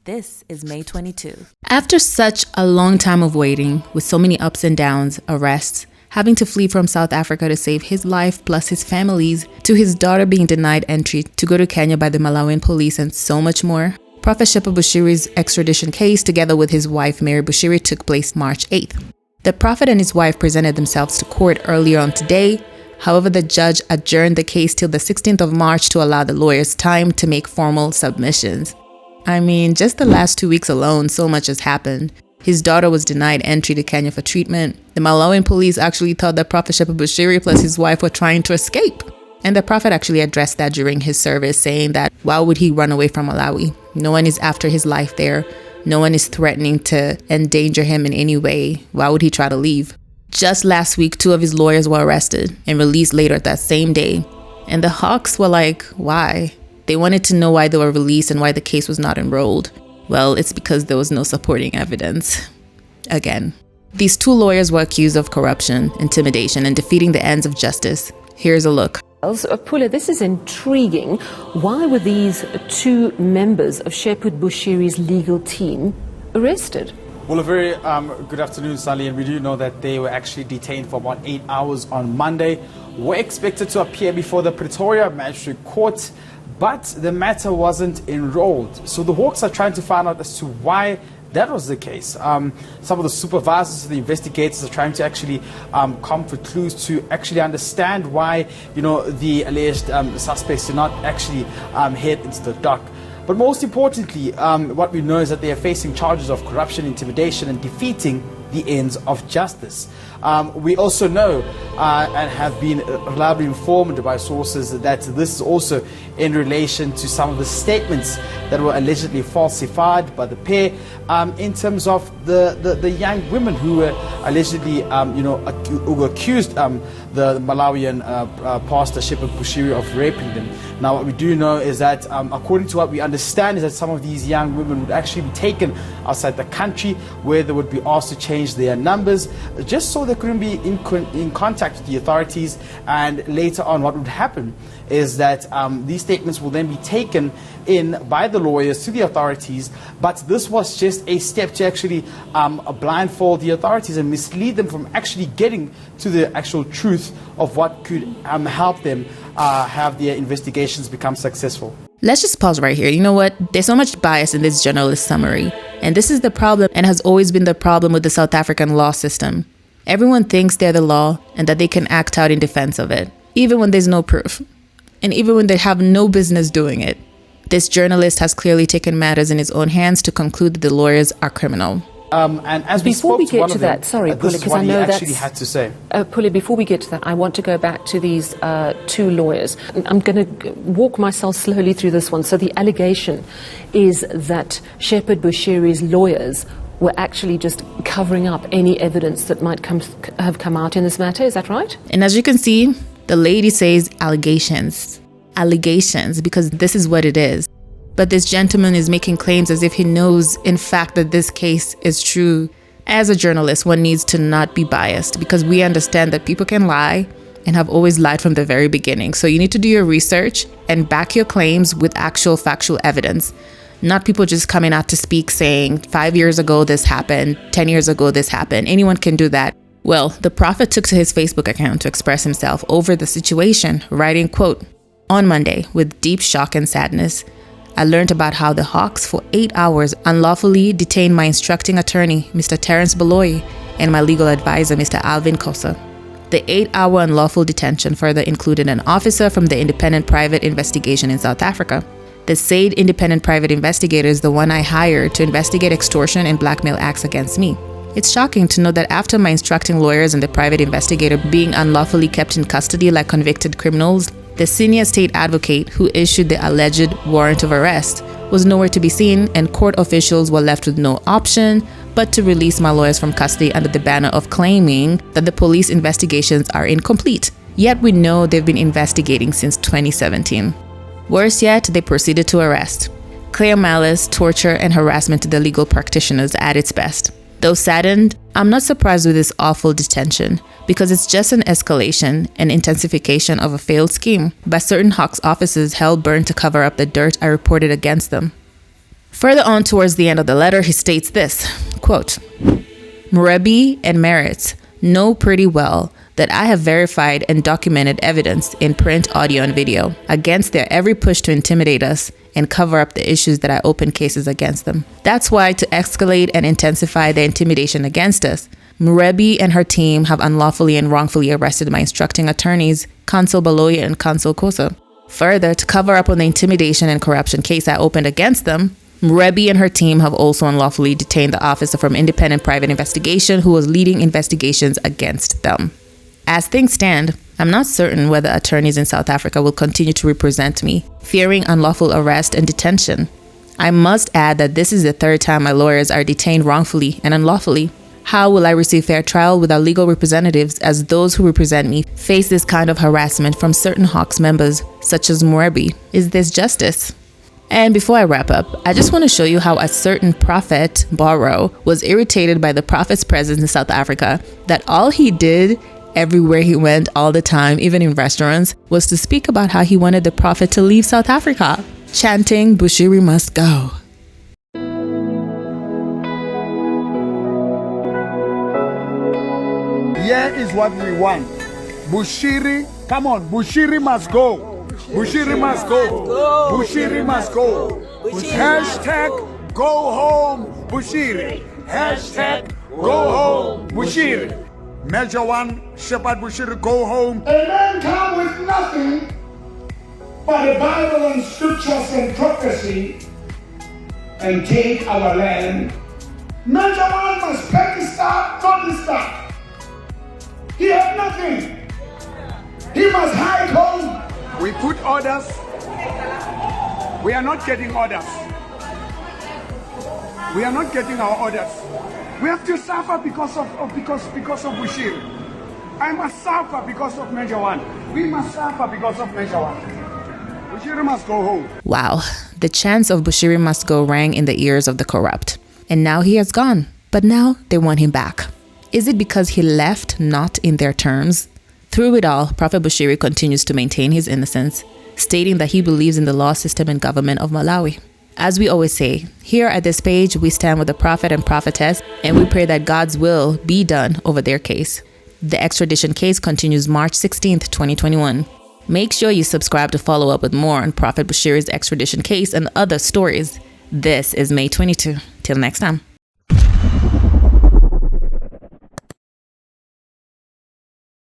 This is May 22. After such a long time of waiting, with so many ups and downs, arrests, having to flee from South Africa to save his life plus his family's, to his daughter being denied entry to go to Kenya by the Malawian police, and so much more, Prophet Shepherd Bushiri's extradition case together with his wife Mary Bushiri took place March 8th. The Prophet and his wife presented themselves to court earlier on today. However, the judge adjourned the case till the 16th of March to allow the lawyers time to make formal submissions. I mean, just the last 2 weeks alone, so much has happened. His daughter was denied entry to Kenya for treatment. The Malawian police actually thought that Prophet Shepherd Bushiri plus his wife were trying to escape. And the Prophet actually addressed that during his service, saying that why would he run away from Malawi? No one is after his life there. No one is threatening to endanger him in any way. Why would he try to leave? Just last week, 2 of his lawyers were arrested and released later that same day. And the Hawks were like, why? They wanted to know why they were released and why the case was not enrolled. Well, it's because there was no supporting evidence. Again, these 2 lawyers were accused of corruption, intimidation, and defeating the ends of justice. Here's a look. Pule, this is intriguing. Why were these 2 members of Shepherd Bushiri's legal team arrested? Well, a very good afternoon, Sally, and we do know that they were actually detained for about 8 hours on Monday. Were expected to appear before the Pretoria Magistrate Court, but the matter wasn't enrolled. So the Hawks are trying to find out as to why that was the case. Some of the supervisors, the investigators, are trying to actually come for clues to actually understand why, the alleged suspects did not actually head into the dock. But most importantly, what we know is that they are facing charges of corruption, intimidation, and defeating the ends of justice. We also know and have been reliably informed by sources that this is also in relation to some of the statements that were allegedly falsified by the pair in terms of the young women who were allegedly who accused the Malawian pastor Shepherd Bushiri of raping them. Now what we do know is that according to what we understand is that some of these young women would actually be taken outside the country where they would be asked to change their numbers just so they couldn't be in contact with the authorities, and later on what would happen is that these statements will then be taken in by the lawyers to the authorities, but this was just a step to actually blindfold the authorities and mislead them from actually getting to the actual truth of what could help them have their investigations become successful. Let's just pause right here. You know what? There's so much bias in this journalist summary. And this is the problem, and has always been the problem with the South African law system. Everyone thinks they're the law and that they can act out in defense of it, even when there's no proof. And even when they have no business doing it. This journalist has clearly taken matters in his own hands to conclude that the lawyers are criminal. And as before we get to them, that, sorry, this Pule, is because what I he know actually that's had to say. Pule, before we get to that, I want to go back to these 2 lawyers. I'm going to walk myself slowly through this one. So the allegation is that Shepherd Bushiri's lawyers were actually just covering up any evidence that might have come out in this matter. Is that right? And as you can see, the lady says allegations. Allegations, because this is what it is. But this gentleman is making claims as if he knows, in fact, that this case is true. As a journalist, one needs to not be biased because we understand that people can lie and have always lied from the very beginning. So you need to do your research and back your claims with actual factual evidence. Not people just coming out to speak saying 5 years ago this happened, 10 years ago this happened. Anyone can do that. Well, the Prophet took to his Facebook account to express himself over the situation, writing, quote, "On Monday, with deep shock and sadness, I learned about how the Hawks for 8 hours unlawfully detained my instructing attorney, Mr. Terence Beloy, and my legal advisor, Mr. Alvin Kosa. The 8-hour unlawful detention further included an officer from the Independent Private Investigation in South Africa. The said independent private investigator is the one I hired to investigate extortion and blackmail acts against me. It's shocking to know that after my instructing lawyers and the private investigator being unlawfully kept in custody like convicted criminals, the senior state advocate who issued the alleged warrant of arrest was nowhere to be seen, and court officials were left with no option but to release my lawyers from custody under the banner of claiming that the police investigations are incomplete. Yet we know they've been investigating since 2017. Worse yet, they proceeded to arrest. Clear malice, torture, and harassment to the legal practitioners at its best. Though saddened, I'm not surprised with this awful detention because it's just an escalation and intensification of a failed scheme by certain Hawks officers hell bent to cover up the dirt I reported against them. Further on towards the end of the letter, he states this, quote, Murebi and Merritt know pretty well that I have verified and documented evidence in print, audio, and video against their every push to intimidate us and cover up the issues that I open cases against them. That's why, to escalate and intensify the intimidation against us, Murebi and her team have unlawfully and wrongfully arrested my instructing attorneys, Consul Baloya and Consul Kosa. Further, to cover up on the intimidation and corruption case I opened against them, Murebi and her team have also unlawfully detained the officer from Independent Private Investigation who was leading investigations against them. As things stand, I'm not certain whether attorneys in South Africa will continue to represent me, fearing unlawful arrest and detention. I must add that this is the third time my lawyers are detained wrongfully and unlawfully. How will I receive fair trial without legal representatives, as those who represent me face this kind of harassment from certain Hawks members, such as Murebi? Is this justice? And before I wrap up, I just want to show you how a certain prophet, Baro, was irritated by the prophet's presence in South Africa, that all he did everywhere he went all the time, even in restaurants, was to speak about how he wanted the prophet to leave South Africa, chanting, Bushiri must go. Here is what we want. Bushiri, come on, Bushiri must go. Bushiri must go. Bushiri must go. Hashtag go home Bushiri. Hashtag go home Bushiri. Measure 1, Shepherd Bushiri, go home. A man come with nothing but the Bible and scriptures and prophecy and take our land. Measure 1 must pack his stuff, not his stuff. He had nothing. He must hide home. We put orders. We are not getting orders. We are not getting our orders. We have to suffer because of Bushiri. I must suffer because of Measure 1. We must suffer because of Measure 1. Bushiri must go home. Wow, the chants of Bushiri must go rang in the ears of the corrupt. And now he has gone, but now they want him back. Is it because he left not in their terms? Through it all, Prophet Bushiri continues to maintain his innocence, stating that he believes in the law system and government of Malawi. As we always say, here at this page, we stand with the prophet and prophetess, and we pray that God's will be done over their case. The extradition case continues March 16th, 2021. Make sure you subscribe to follow up with more on Prophet Bushiri's extradition case and other stories. This is May 22. Till next time.